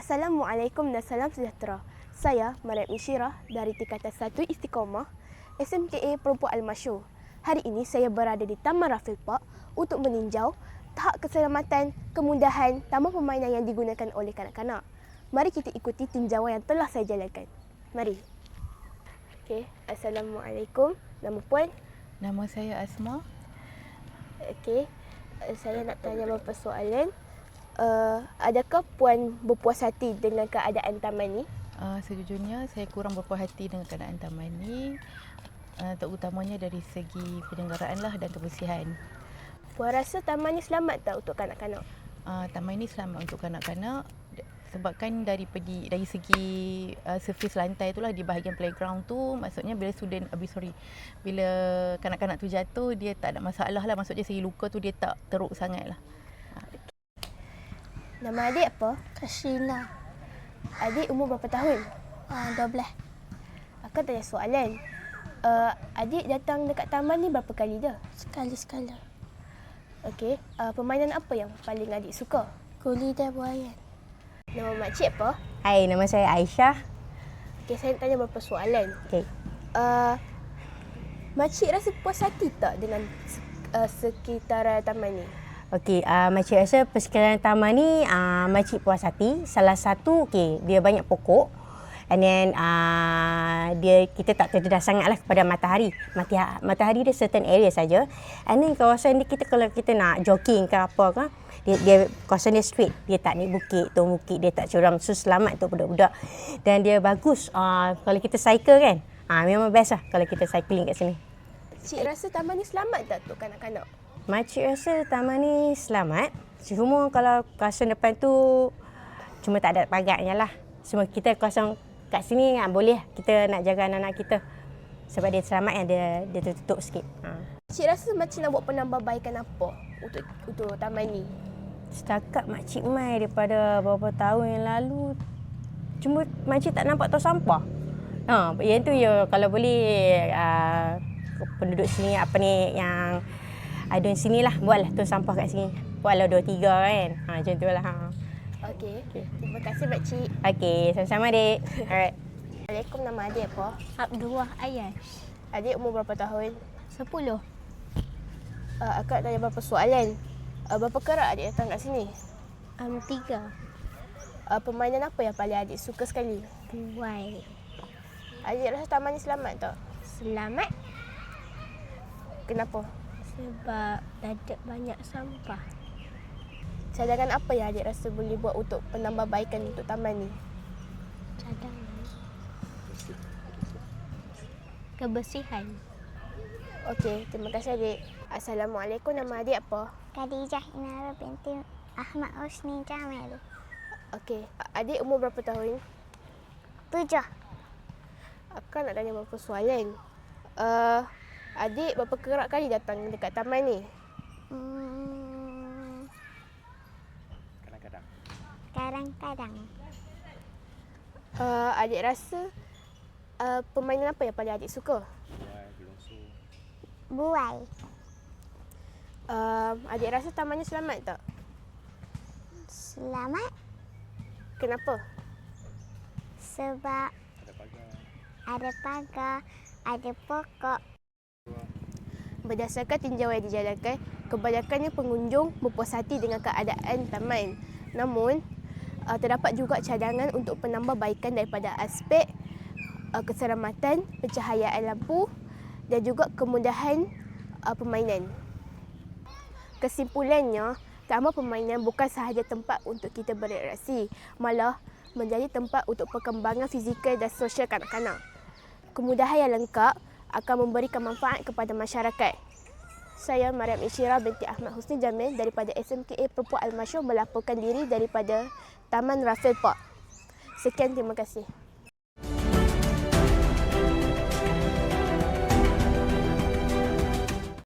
Assalamualaikum dan salam sejahtera. Saya Mariam Isyirah dari Tingkatan 1 Istiqomah SMKA Perempuan Al-Masyur. Hari ini saya berada di Taman Raffles Park untuk meninjau tahap keselamatan kemudahan taman permainan yang digunakan oleh kanak-kanak. Mari kita ikuti tinjauan yang telah saya jalankan. Mari. Okey, Assalamualaikum. Nama puan? Nama saya Asma. Okey, saya nak tanya beberapa soalan. Adakah puan berpuas hati dengan keadaan taman ni? Sejujurnya saya kurang berpuas hati dengan keadaan taman ni, terutamanya dari segi penyelenggaraan lah dan kebersihan. Puan rasa taman ni selamat tak untuk kanak-kanak? Taman ni selamat untuk kanak-kanak sebabkan dari segi surface lantai itulah di bahagian playground tu, maksudnya bila kanak-kanak tu jatuh dia tak ada masalah lah, maksudnya segi luka tu dia tak teruk sangat lah. Nama adik apa? Kashila. Adik umur berapa tahun? 12. Aku tanya soalan. Adik datang dekat taman ni berapa kali dah? Sekali-sekala. Okey, permainan apa yang paling adik suka? Guli dan buayan. Nama makcik apa? Hai, nama saya Aisyah. Okey, saya nak tanya beberapa soalan. Okey. Makcik rasa puas hati tak dengan sekitaran taman ni? Okey, makcik rasa persekitaran taman ni makcik puas hati. Salah satu, dia banyak pokok. And then kita tak terdedah sangatlah kepada matahari. Matahari dia certain area saja. And then kawasan dia, kalau kita nak jogging ke apa ke, dia kawasan dia straight. Dia tak naik bukit, turun bukit, dia tak curam. So selamat untuk budak-budak. Dan dia bagus kalau kita cycle kan. Memang best lah kalau kita cycling kat sini. Cik rasa taman ni selamat tak untuk kanak-kanak? Makcik rasa taman ni selamat. Cuma kalau kawasan depan tu cuma tak ada pagarnya lah. Cuma kita kawasan kat sini boleh kita nak jaga anak-anak kita. Sebab dia selamat yang dia tertutup sikit. Cik rasa makcik nak buat penambahbaikan apa untuk taman ni? Setakat makcik mai daripada beberapa tahun yang lalu, cuma makcik tak nampak tong sampah. Yang tu ya, kalau boleh penduduk sini yang ada di sini lah, buatlah tong sampah kat sini. Buatlah 2-3 kan. Macam tu lah. Okey. Terima kasih makcik. Okey, sama-sama adik. Alright. Assalamualaikum, nama adik apa? Abdullah Ayash. Adik umur berapa tahun? 10. Akak tanya beberapa soalan. Berapa kerap adik datang kat sini? 3. Permainan apa yang paling adik suka sekali? Buai. Adik rasa taman ni selamat tak? Selamat Kenapa? sebab ada banyak sampah. Cadangan apa yang adik rasa boleh buat untuk penambahbaikan untuk taman ni? Cadangan. Kebersihan. Okey, terima kasih adik. Assalamualaikum, nama adik apa? Khadijah Inara binti Ahmad Husni Jamil. Okey, adik umur berapa tahun? 7. Akak nak tanya beberapa soalan. Adik berapa kerap kali datang dekat taman ni? Kadang-kadang. Adik rasa permainan apa yang paling adik suka? Buai. Adik rasa taman ni selamat tak? Selamat Kenapa? sebab ada pagar, ada pokok. Berdasarkan tinjauan yang dijalankan, kebanyakannya pengunjung berpuas hati dengan keadaan taman. Namun, terdapat juga cadangan untuk penambahbaikan daripada aspek keselamatan, pencahayaan lampu dan juga kemudahan permainan. Kesimpulannya, taman permainan bukan sahaja tempat untuk kita bereaksi, malah menjadi tempat untuk perkembangan fizikal dan sosial kanak-kanak. Kemudahan yang lengkap akan memberikan manfaat kepada masyarakat. Saya Mariam Isyirah binti Ahmad Husni Jamil daripada SMKA Perempuan Al-Masyur melaporkan diri daripada Taman Raffles Park. Sekian, terima kasih.